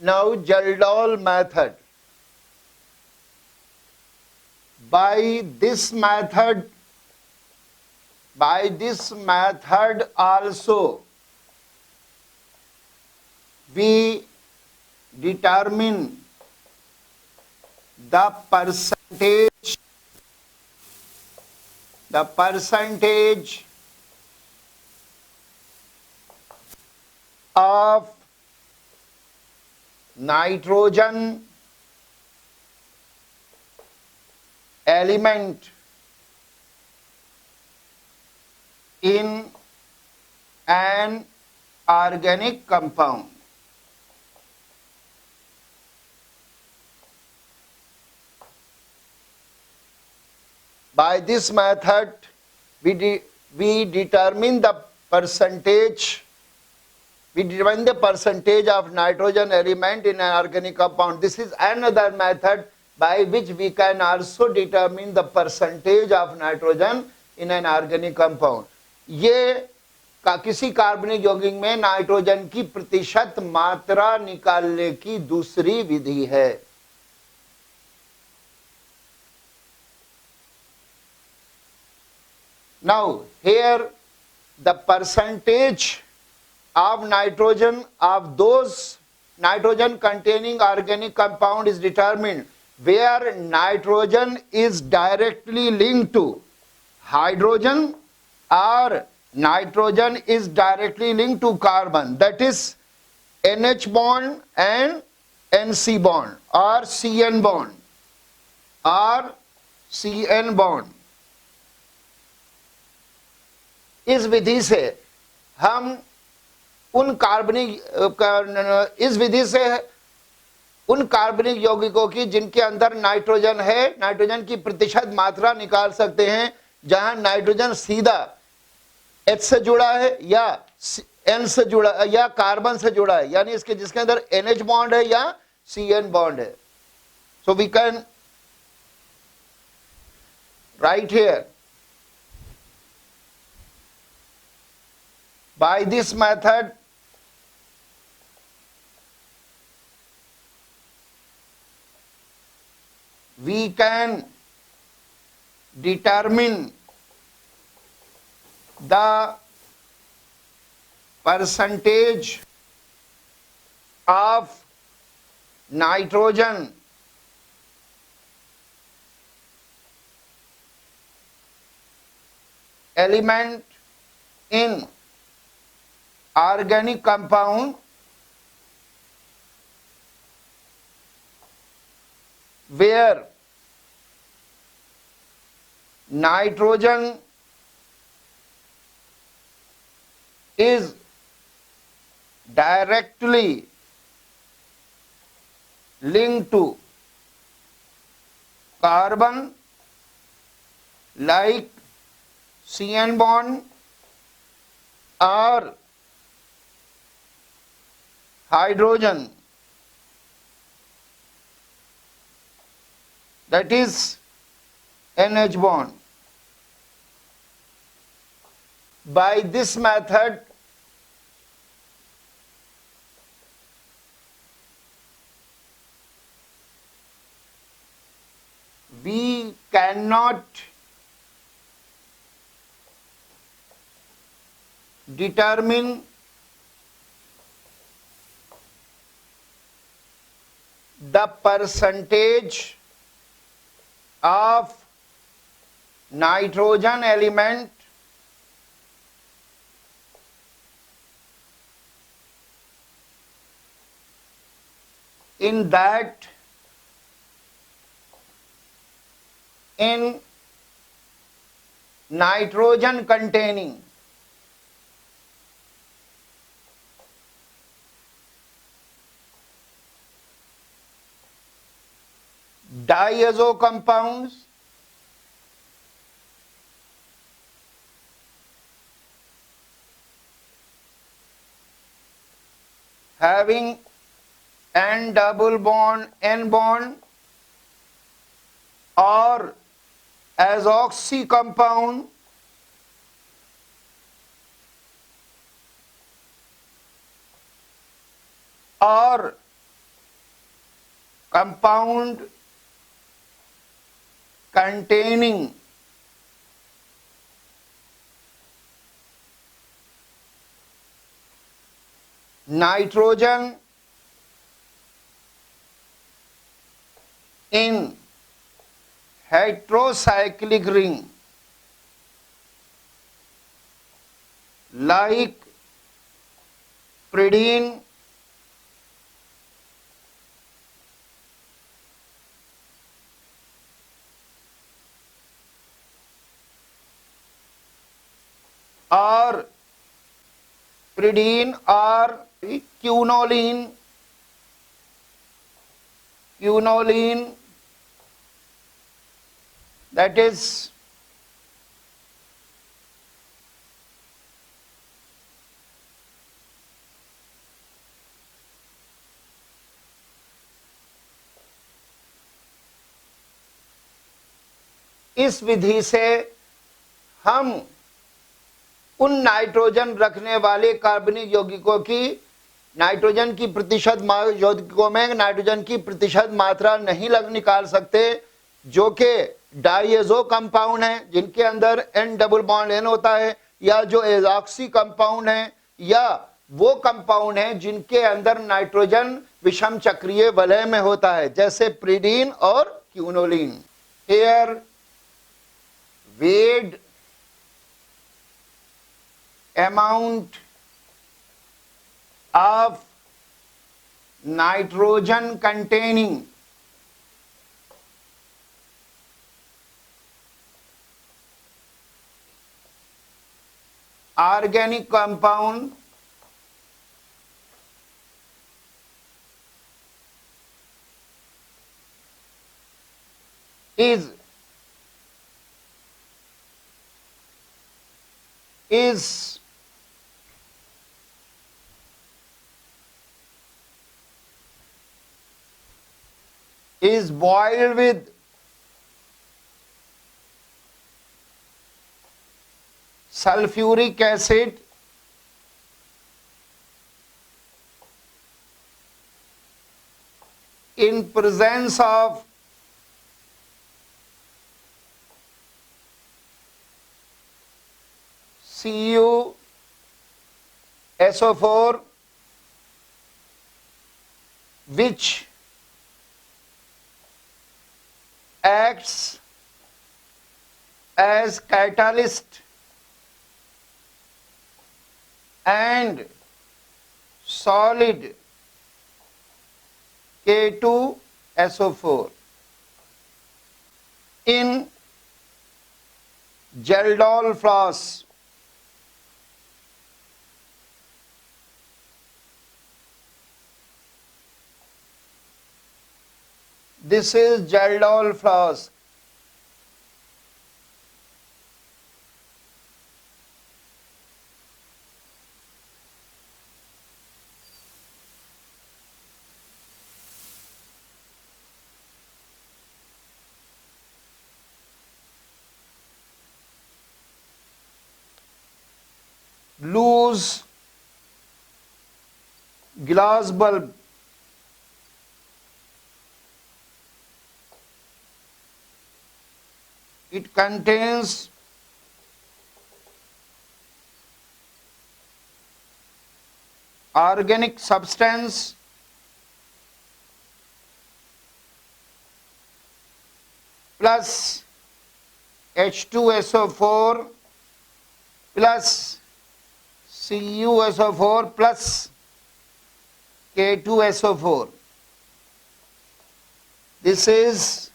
Now Jaldol method. By this method also we determine the percentage of nitrogen element in an organic compound. By this method, we determine the percentage. We determine the percentage of nitrogen element in an organic compound. This is another method by which we can also determine the percentage of nitrogen in an organic compound. ये किसी कार्बनिक यौगिक में nitrogen की प्रतिशत मात्रा निकालने की दूसरी विधि है. Now here the percentage of nitrogen of those nitrogen containing organic compound is determined where nitrogen is directly linked to hydrogen or nitrogen is directly linked to carbon, that is NH bond and NC bond or CN bond or CN bond. इस विधि से हम उन कार्बनिक यौगिकों की जिनके अंदर nitrogen है, नाइट्रोजन की प्रतिशत मात्रा निकाल सकते हैं जहां नाइट्रोजन सीधा H से जुड़ा है या N से जुड़ा या कार्बन से जुड़ा है, यानी इसके जिसके अंदर NH बॉन्ड है या CN बॉन्ड है. So we can write here by this method we can determine the percentage of nitrogen element in organic compound where nitrogen is directly linked to carbon like CN bond or hydrogen, that is NH bond. By this method we cannot determine the percentage of nitrogen element in that in nitrogen containing diazo compounds having N double bond N bond or azoxy compound or compound containing nitrogen in heterocyclic ring like pyridine, or pyridine or quinoline, that is इस विधि से हम उन nitrogen रखने वाले कार्बनिक यौगिकों की nitrogen की प्रतिशत यौगिकों में नाइट्रोजन की प्रतिशत मात्रा नहीं निकाल सकते जो कि डाइएजो कंपाउंड हैं जिनके अंदर N डबल बॉन्ड N होता है, या जो एजॉक्सी कंपाउंड है, या वो कंपाउंड हैं जिनके अंदर नाइट्रोजन विषम चक्रीय वलय में होता है, जैसे प्रिडीन और quinoline. Here weighed amount of nitrogen containing organic compound is boiled with sulfuric acid in presence of CuSO4, which acts as catalyst and solid K2SO4 in Geldol flask. This is Geldol flask. Loose glass bulb. It contains organic substance plus H2SO4 plus CuSO4 plus K2SO4. This is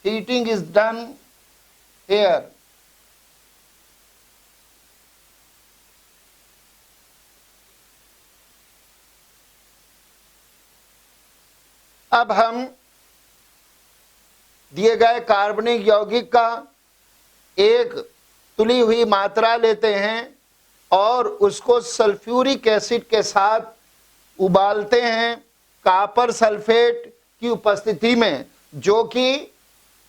heating is done here. अब हम दिए गए कार्बनिक यौगिक का एक तुली हुई मात्रा लेते हैं और उसको सल्फ्यूरिक एसिड के साथ उबालते हैं कॉपर सल्फेट की उपस्थिति में, जो कि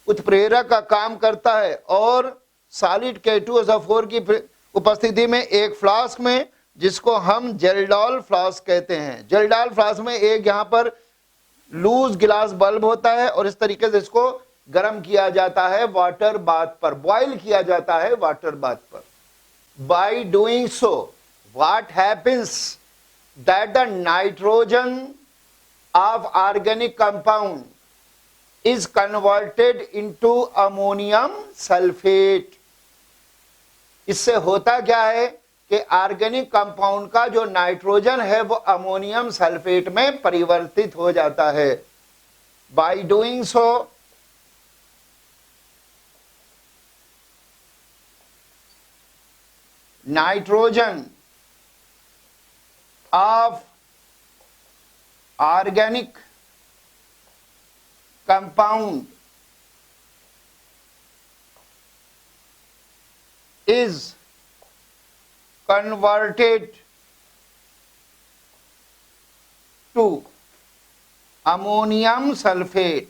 उत्प्रेरक का काम करता है, और सॉलिड K2SO4 की उपस्थिति में एक फ्लास्क में जिसको हम जेल्डॉल फ्लास्क कहते हैं। जेल्डॉल फ्लास्क में एक यहाँ पर लूज गिलास बल्ब होता है और इस तरीके से इसको गर्म किया जाता है वाटर बाथ पर, बॉयल किया जाता है वाटर बाथ पर। By doing so what happens that the nitrogen of organic compound is converted into ammonium sulfate। इससे होता क्या है कि ऑर्गेनिक कंपाउंड का जो नाइट्रोजन है वो अमोनियम सल्फेट में परिवर्तित हो जाता है। By doing so nitrogen of organic compound is converted to ammonium sulfate।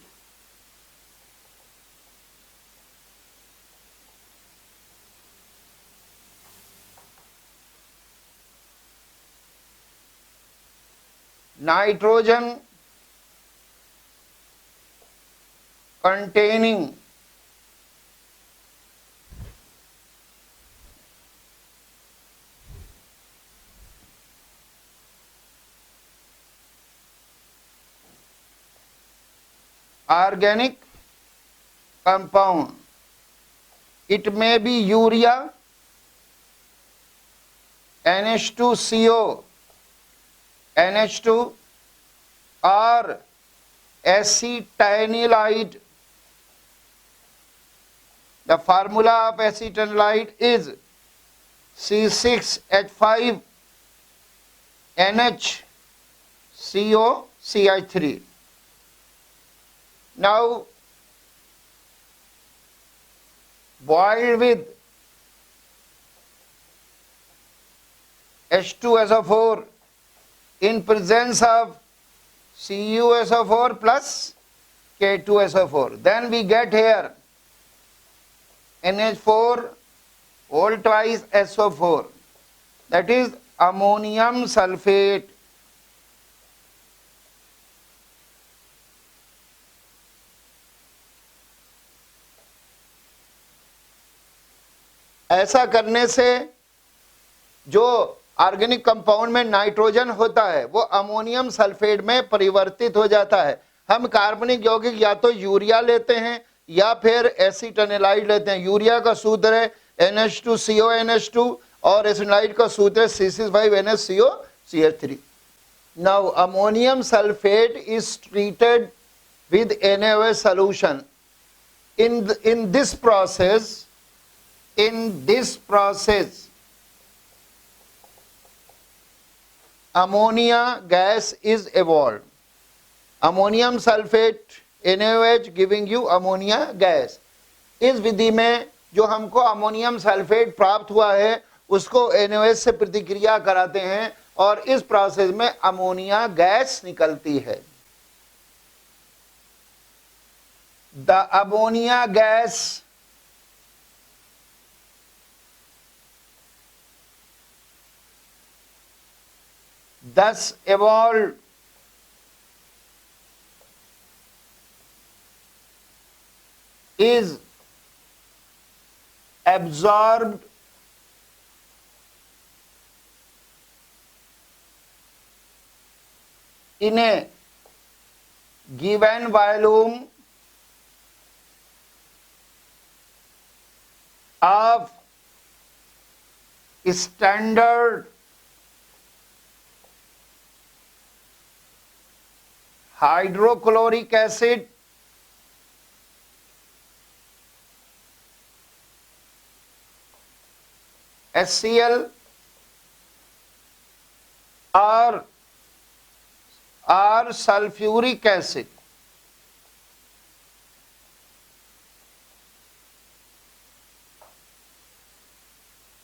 nitrogen containing organic compound, it may be urea, NH2CO, NH2 or acetanilide। The formula of acetanilide is C6H5 NHCO CH3। Now boiled with H2SO4 in presence of CuSO4 plus K2SO4, then we get here NH4 whole twice SO4, that is ammonium sulfate। ऐसा करने से जो organic compound में nitrogen होता है वो ammonium sulphate में परिवर्तित हो जाता है। हम कार्बनिक यौगिक या तो यूरिया लेते हैं या फिर एसिटाइलाइड लेते हैं। यूरिया का सूत्र है NH2CONH2 और एसिटाइलाइड का सूत्र है C6H5NHCO CH3। Now ammonium sulphate is treated with NaOH solution। in this process ammonia gas is evolved। ammonium sulfate NaOH giving you ammonia gas। इस विधि में जो हमको अमोनियम सल्फेट प्राप्त हुआ है उसको NaOH से प्रतिक्रिया कराते हैं और इस प्रोसेस में अमोनिया गैस निकलती है। The ammonia gas thus evolved is absorbed in a given volume of standard hydrochloric acid HCl or sulfuric acid।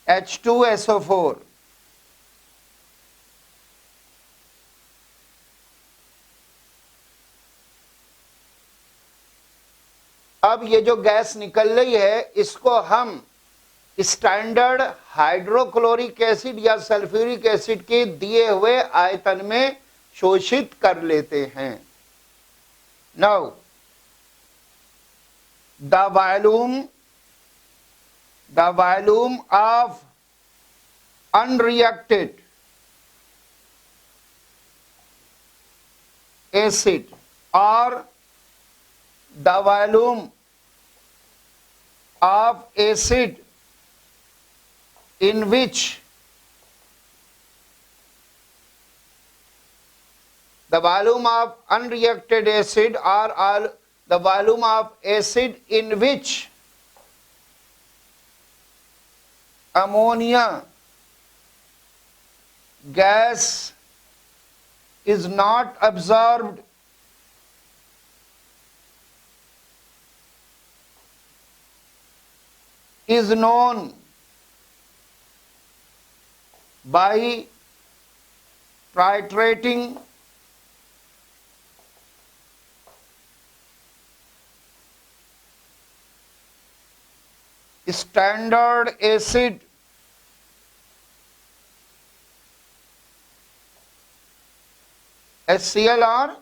H2SO4। अब ये जो गैस निकल रही है इसको हम स्टैंडर्ड हाइड्रोक्लोरिक एसिड या सल्फ्यूरिक एसिड के दिए हुए आयतन में शोषित कर लेते हैं। Now the volume of unreacted acid or the volume of acid in which the volume of unreacted acid or the volume of acid in which ammonia gas is not absorbed is known by titrating standard acid HCl or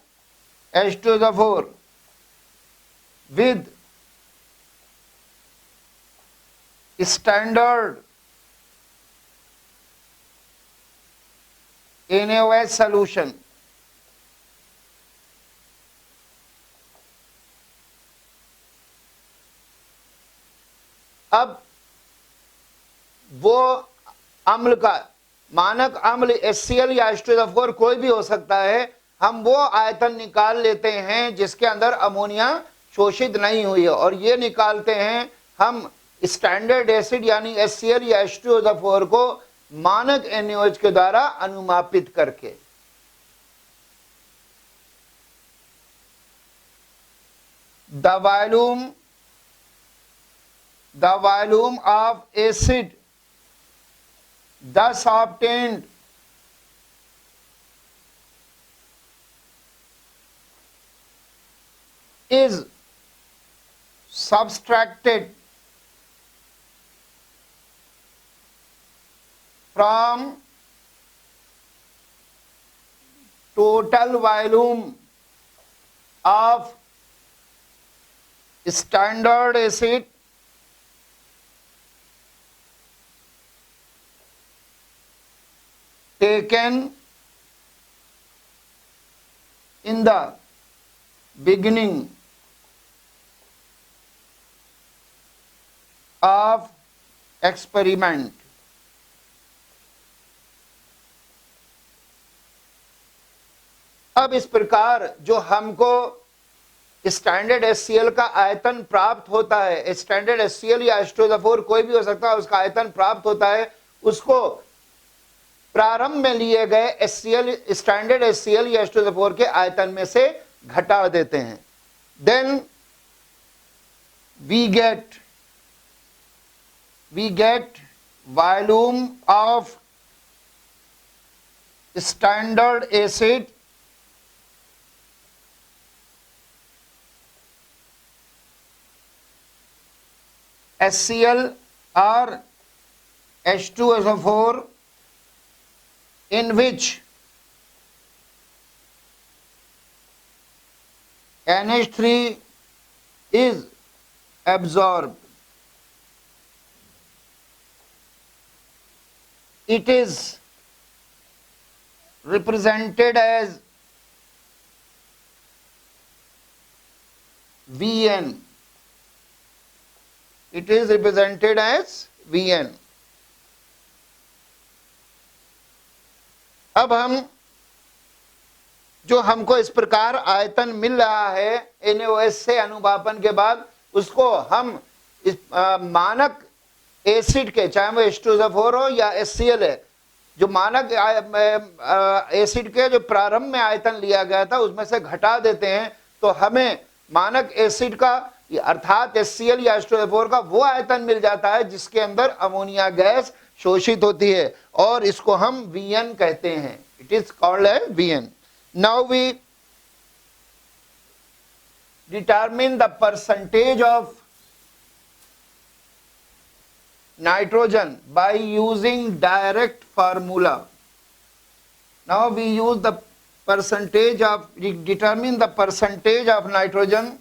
H2SO4 with standard NaOH solution. अब वो अम्ल का मानक अम्ल HCl या H2SO4 कोई भी हो सकता है, हम वो आयतन निकाल लेते हैं जिसके अंदर अमोनिया शोषित नहीं हुई है, और ये निकालते हैं हम स्टैंडर्ड एसिड यानी HCl या H2SO4 को मानक NaOH के द्वारा अनुमापित करके। The volume of acid thus obtained is subtracted from total volume of standard acid taken in the beginning of experiment. अब इस प्रकार जो हमको स्टैंडर्ड HCl का आयतन प्राप्त होता है, स्टैंडर्ड HCl या H2SO4 कोई भी हो सकता है, उसका आयतन प्राप्त होता है, उसको प्रारंभ में लिए गए HCl स्टैंडर्ड HCl या H2SO4 के आयतन में से घटा देते हैं। Then we get volume of standard acid HCl or H2SO4 in which NH3 is absorbed. It is represented as Vn. It is represented as Vn. अब हम जो हमको इस प्रकार आयतन मिल रहा है NaOH से अनुमापन के बाद, उसको हम इस मानक एसिड के, चाहे वो H2SO4 हो या HCl है, जो मानक एसिड के जो प्रारंभ में आयतन लिया गया था उसमें से घटा देते हैं, तो हमें मानक एसिड का अर्थात HCl या H2SO4 का वो आयतन मिल जाता है जिसके अंदर अमोनिया गैस शोषित होती है, और इसको हम Vn कहते हैं। It is called as Vn। Now we determine the percentage of nitrogen by using direct formula. Now we use the percentage of, we determine the percentage of nitrogen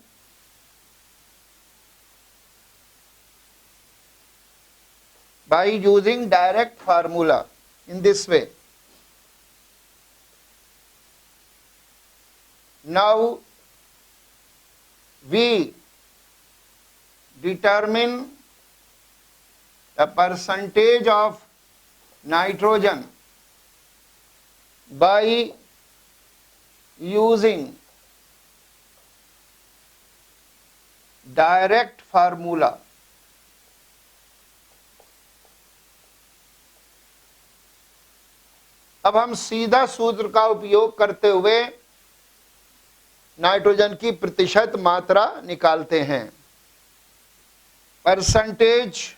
by using direct formula in this way. Now we determine the percentage of nitrogen by using direct formula. अब हम सीधा सूत्र का उपयोग करते हुए nitrogen की प्रतिशत मात्रा निकालते हैं. Percentage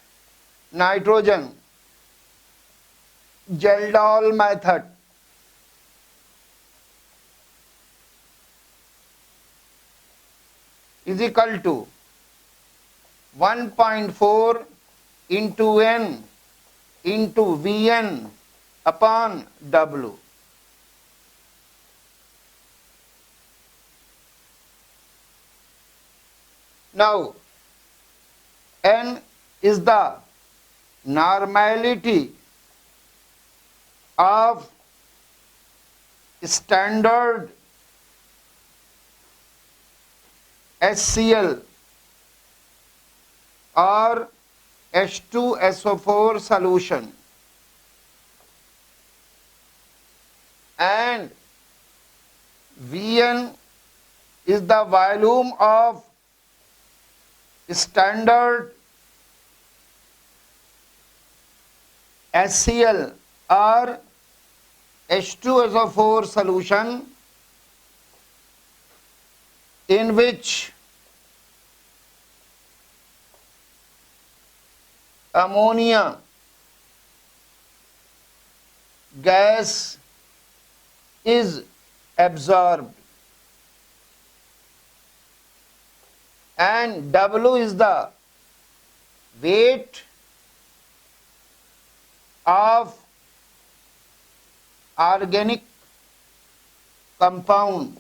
nitrogen, Kjeldahl method, is equal to 1.4 into N into Vn upon W. Now, N is the normality of standard HCl or H2SO4 solution, and Vn is the volume of standard HCl or H2SO4 solution in which ammonia gas is absorbed, and W is the weight of organic compound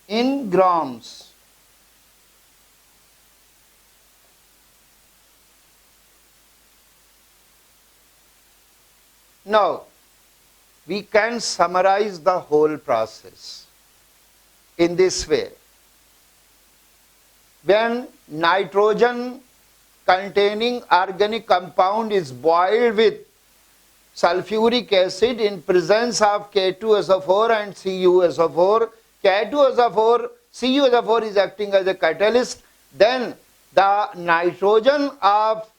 in grams. Now, we can summarize the whole process in this way. When nitrogen containing organic compound is boiled with sulfuric acid in presence of K2SO4 and CuSO4, K2SO4, CuSO4 is acting as a catalyst, then the nitrogen of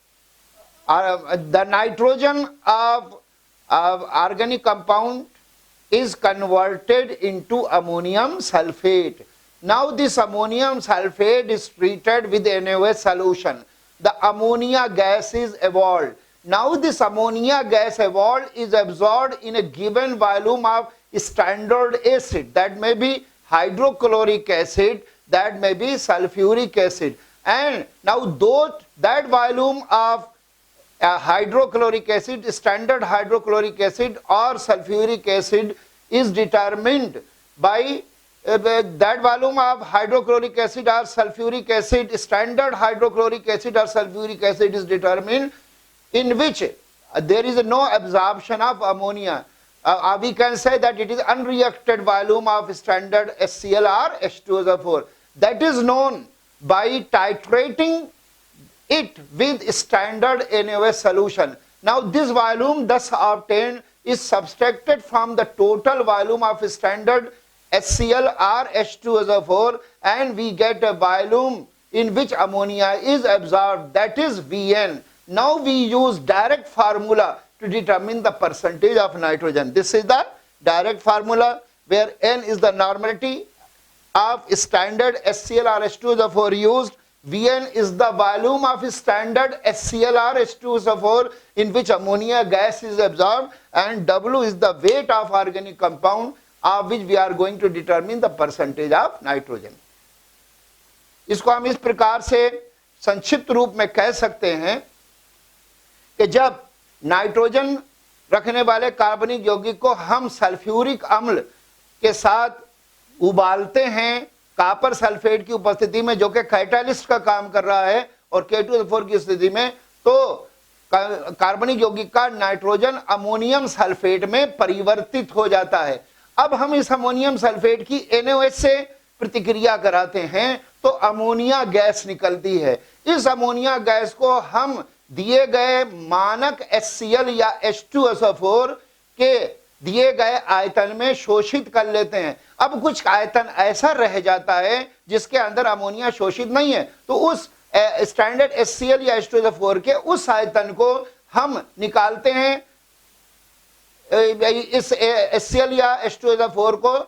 organic compound is converted into ammonium sulfate. Now this ammonium sulfate is treated with NaOH solution. The ammonia gas is evolved. Now this ammonia gas evolved is absorbed in a given volume of standard acid. That may be hydrochloric acid, that may be sulfuric acid. And now that volume of hydrochloric acid, standard hydrochloric acid or sulfuric acid is determined by that volume of hydrochloric acid or sulfuric acid, standard hydrochloric acid or sulfuric acid is determined in which there is no absorption of ammonia. We can say that it is unreacted volume of standard HCl or H2SO4. That is known by titrating it with standard NaOH solution. Now this volume thus obtained is subtracted from the total volume of standard HCl or H2SO4, and we get a volume in which ammonia is absorbed, that is Vn. Now we use direct formula to determine the percentage of nitrogen. This is the direct formula where N is the normality of standard HCl or H2SO4 used. Vn is the volume of standard HCl or H2SO4 in which ammonia gas is absorbed, and W is the weight of organic compound of which we are going to determine the percentage of nitrogen. इसको हम इस प्रकार से संक्षिप्त रूप में कह सकते हैं कि जब नाइट्रोजन रखने वाले कार्बनिक यौगिक को हम सल्फ्यूरिक अम्ल के साथ उबालते हैं कॉपर सल्फेट की उपस्थिति में, जो कि कैटालिस्ट का काम कर रहा है, और K2SO4 की स्थिति में, तो कार्बनिक यौगिक का नाइट्रोजन अमोनियम सल्फेट में परिवर्तित हो जाता है। अब हम इस अमोनियम सल्फेट की NaOH से प्रतिक्रिया कराते हैं तो अमोनिया गैस निकलती है। इस अमोनिया गैस को हम दिए गए मानक HCl या H2SO4 के दिए गए आयतन में शोषित कर लेते हैं। अब कुछ आयतन ऐसा रह जाता है जिसके अंदर अमोनिया शोषित नहीं है, तो उस स्टैंडर्ड HCl या H2SO4 के उस आयतन को हम निकालते हैं, इस HCl या H2SO4 को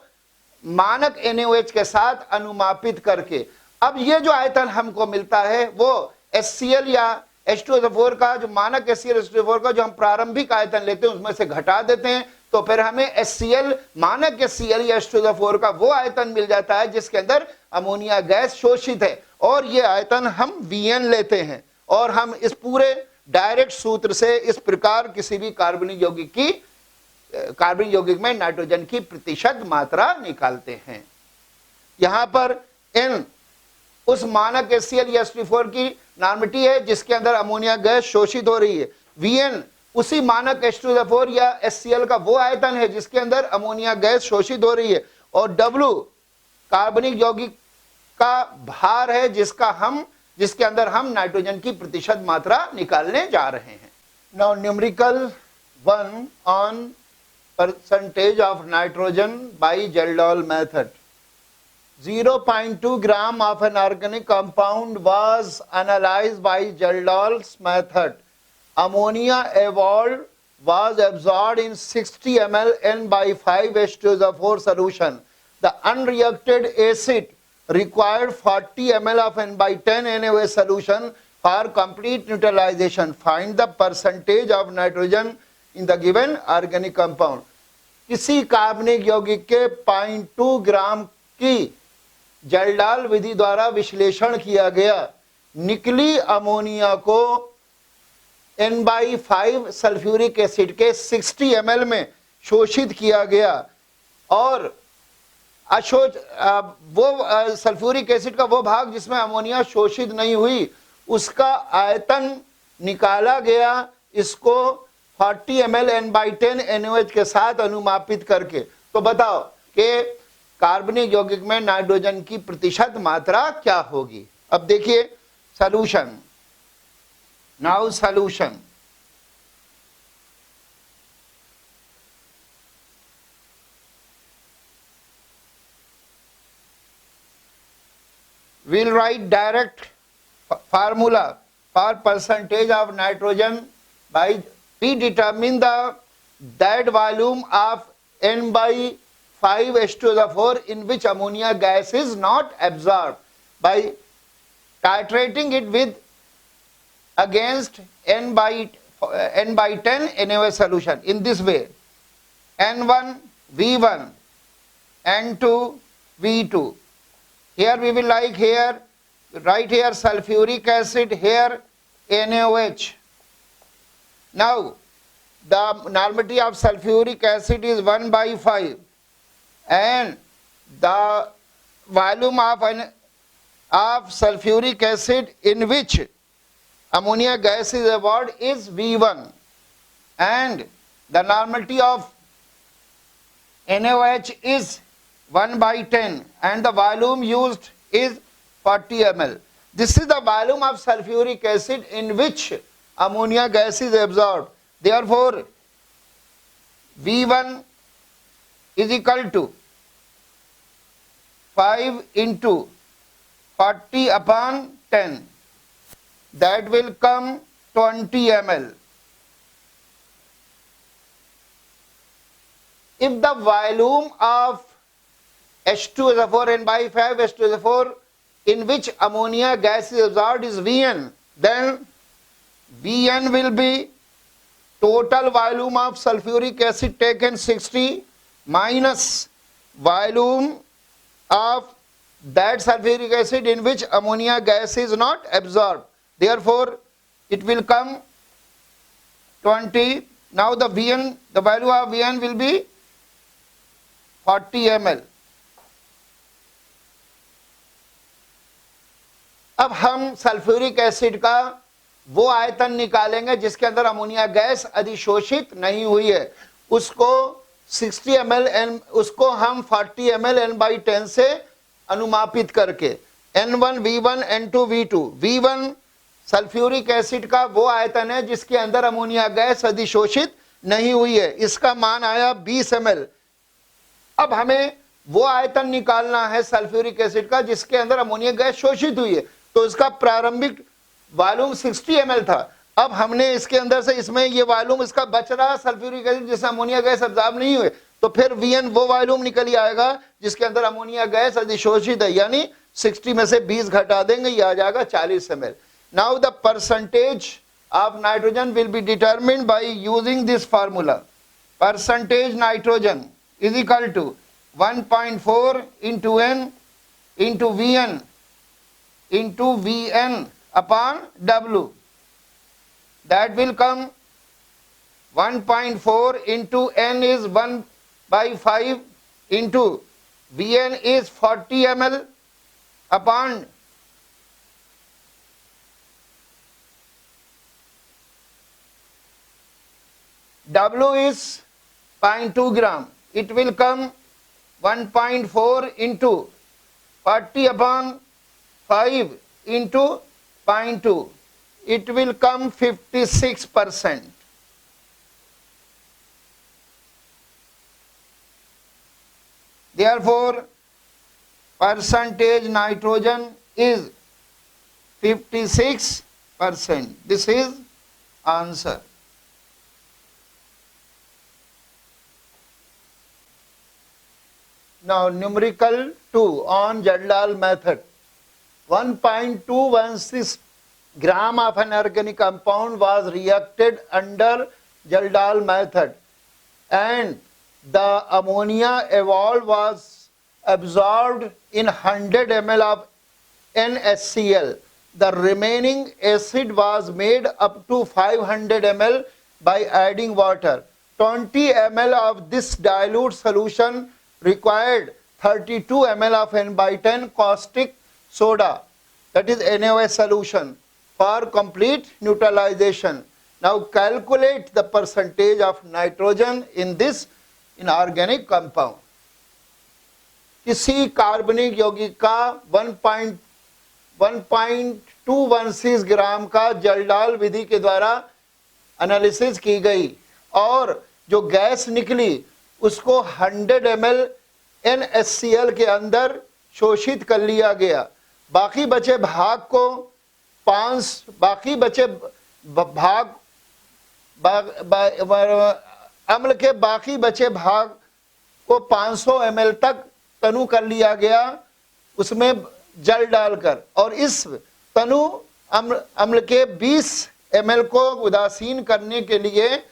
मानक NaOH के साथ अनुमापित करके। अब ये जो आयतन हमको मिलता है वो HCl या H2SO4 का, जो मानक HCl H2SO4 का जो हम प्रारंभिक आयतन लेते हैं उसमें से घटा देते हैं, तो फिर हमें HCl मानक HCl या H2SO4 का वो आयतन मिल जाता है जिसके अंदर अमोनिया गैस शोषित है, और ये आयतन हम Vn लेते हैं, और हम इस पूरे डायरेक्ट सूत्र से इस प्रकार किसी भी कार्बनिक यौगिक में नाइट्रोजन की प्रतिशत मात्रा निकालते हैं। यहां पर N उस मानक HCl या H2SO4 की नॉर्मिटी है जिसके अंदर अमोनिया गैस शोषित हो रही है। Vn उसी मानक H2SO4 या HCl का वो आयतन है जिसके अंदर अमोनिया गैस शोषित हो रही है, और W कार्बनिक यौगिक का भार है जिसके अंदर हम नाइट्रोजन की प्रतिशत मात्रा निकालने जा रहे हैं। Now numerical 1 on percentage of nitrogen by Geldof method. 0.2 gram of an organic compound was analyzed by Geldof's method. Ammonia was absorbed in 60 ml N/5 H2SO4 solution. The unreacted acid required 40 ml of N/10 NaOH solution for complete neutralization. Find the percentage of nitrogen in the given organic compound. किसी कार्बनिक यौगिक के 0.2 ग्राम की जेल्डॉल विधि द्वारा विश्लेषण किया गया, निकली अमोनिया को N/5 सल्फ्यूरिक एसिड के 60 ml में शोषित किया गया, और वो सल्फ्यूरिक एसिड का वो भाग जिसमें अमोनिया शोषित नहीं हुई उसका आयतन निकाला गया, इसको 40 ml N/10 NaOH के साथ अनुमापित करके। तो बताओ कि कार्बनिक यौगिक में नाइट्रोजन की प्रतिशत मात्रा क्या होगी। अब देखिए solution. Now solution, we'll write direct formula for percentage of nitrogen by we determine that volume of N/5 H2SO4 in which ammonia gas is not absorbed by titrating it with against N/10 NaOH solution in this way: N1 V1, N2 V2. Here we will write here sulfuric acid, here NaOH. Now the normality of sulfuric acid is 1/5 and the volume of sulfuric acid in which ammonia gas is absorbed is V1, and the normality of NaOH is 1/10 and the volume used is 40 ml. This is the volume of sulfuric acid in which ammonia gas is absorbed. Therefore, V1 is equal to 5 into 40/10. That will come 20 ml. If the volume of H2SO4 N/5 H2SO4 in which ammonia gas is absorbed is Vn, then Vn will be total volume of sulfuric acid taken 60 minus volume of that sulfuric acid in which ammonia gas is not absorbed. Therefore, it will come 20. Now the Vn, the value of Vn will be 40 ml. अब हम sulphuric acid का वो आयतन निकालेंगे जिसके अंदर ammonia gas अधिशोषित नहीं हुई है, उसको 60 ml n, उसको हम 40 ml n/10 से अनुमापित करके N1 V1 N2 V2, V1 sulphuric acid का वो आयतन है जिसके अंदर अमोनिया गैस अधिशोषित नहीं हुई है, इसका मान आया 20 ml। अब हमें वो आयतन निकालना है सल्फ्यूरिक एसिड का जिसके अंदर अमोनिया गैस शोषित हुई है, तो इसका प्रारंभिक वॉल्यूम 60 ml था। अब हमने इसके अंदर से इसमें ये वॉल्यूम इसका बच रहा सल्फ्यूरिक एसिड जिससे अमोनिया गैस अब्जॉर्ब नहीं हुए, तो फिर Vn वो वॉल्यूम निकल आएगा जिसके अंदर अमोनिया गैस अधिशोषित है, यानी 60 में से 20 घटा देंगे, ये आ जाएगा 40 ml। Now the percentage of nitrogen will be determined by using this formula. Percentage nitrogen is equal to 1.4 into N into Vn into Vn upon W. That will come 1.4 into N is 1/5 into Vn is 40 ml upon W is 0.2 gram. It will come 1.4 into 40 upon 5 into 0.2. It will come 56%. Therefore, percentage nitrogen is 56%. This is answer. Now numerical 2 on Jindal method. 1.216 gram of an organic compound was reacted under Jindal method and the ammonia evolved was absorbed in 100 ml of NaCl. The remaining acid was made up to 500 ml by adding water. 20 ml of this dilute solution required 32 ml of N/10 caustic soda, that is NaOH solution, for complete neutralization. Now calculate the percentage of nitrogen in this inorganic compound. किसी कार्बनिक यौगिक का 1.216 ग्राम का जल्डाल विधि के द्वारा analysis की गई और जो गैस निकली उसको 100 ml NaCl के अंदर शोषित कर लिया गया। बाकी बचे भाग को अम्ल के बाकी बचे भाग को 500 ml तक तनु कर लिया गया उसमें जल डालकर, और इस तनु अम्ल के 20 ml को उदासीन करने के लिए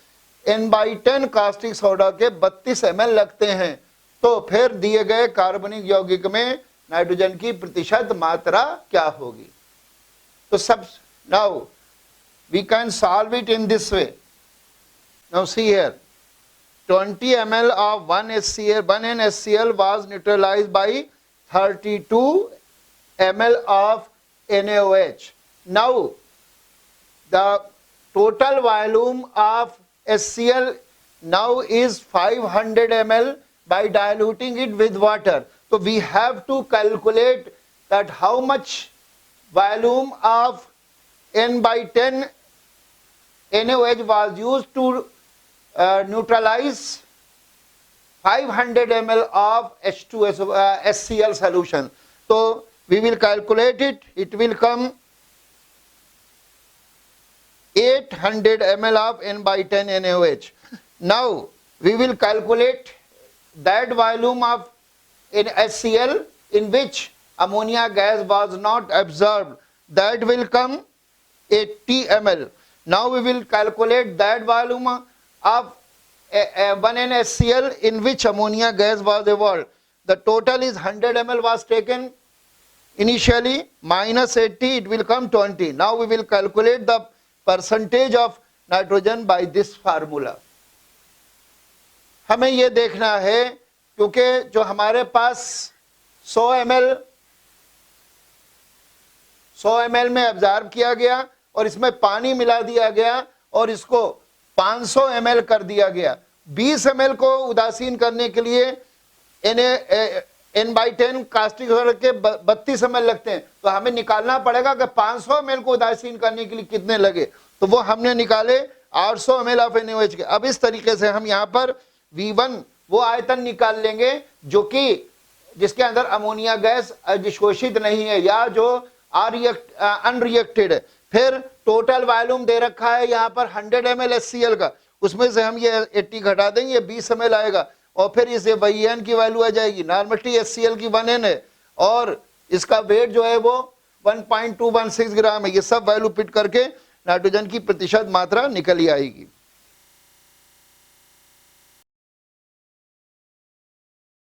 N/10 कास्टिक सोडा के 32 ml लगते हैं। तो फिर दिए गए कार्बनिक यौगिक में नाइट्रोजन की प्रतिशत मात्रा क्या होगी? तो सब now we can solve it in this way. Now see here 20 ml of 1NaCl was neutralized by 32 ml of NaOH. Now the total volume of HCl now is 500 ml by diluting it with water. So we have to calculate that how much volume of N/10 NaOH was used to neutralize 500 ml of HCl solution. So we will calculate it. It will come 800 ml of N/10 NaOH. Now we will calculate that volume of HCl in which ammonia gas was not absorbed. That will come 80 ml. Now we will calculate that volume of 1NaCl in which ammonia gas was evolved. the total is 100 ml was taken initially, minus 80, it will come 20. Now we will calculate the percentage of nitrogen by this formula. हमें ये देखना है क्योंकि जो हमारे पास 100 ml में absorb किया गया और इसमें पानी मिला दिया गया और इसको 500 ml कर दिया गया। 20 ml को उदासीन करने के लिए N/10 कास्टिक सोडा के 32 ml लगते हैं, तो हमें निकालना पड़ेगा कि 500 ml को उदासीन करने के लिए कितने लगे, तो वो हमने निकाले 800 ml ऑफ NaOH के। अब इस तरीके से हम यहाँ पर V1 वो आयतन निकाल लेंगे जो कि जिसके अंदर अमोनिया गैस अधिशोषित नहीं है या जो अनरिएक्टेड है। फिर टोटल वॉल्यूम दे रखा है यहाँ पर 100 ml HCl का, उसमें से हम ये 80 घटा देंगे, 20 ml आएगा और फिर इसे VN की वैल्यू आ जाएगी। नॉर्मलिटी HCl की 1N है और इसका वेट जो है वो 1.216 ग्राम है। ये सब वैल्यू पिट करके नाइट्रोजन की प्रतिशत मात्रा निकल ही आएगी।